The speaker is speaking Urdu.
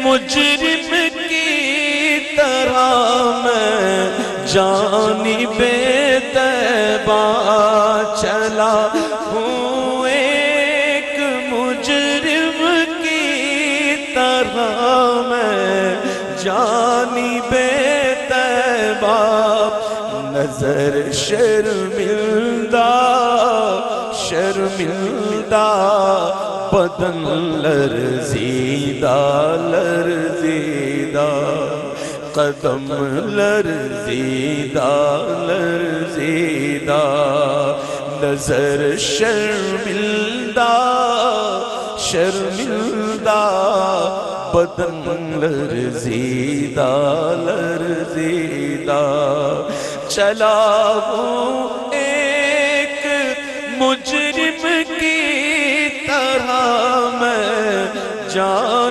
مجرم کی طرح میں جانب طیبہ چلا ہوں، ایک مجرم کی طرح میں جانب طیبہ، نظر شرمندہ شرمندہ، بدن لرزیدہ لرزیدہ، قدم لرزیدہ لرزیدہ، نظر شرمندہ شرمندہ، بدن لرزیدہ لرزیدہ، چلا ہوں ایک مجرم کی طرح میں جان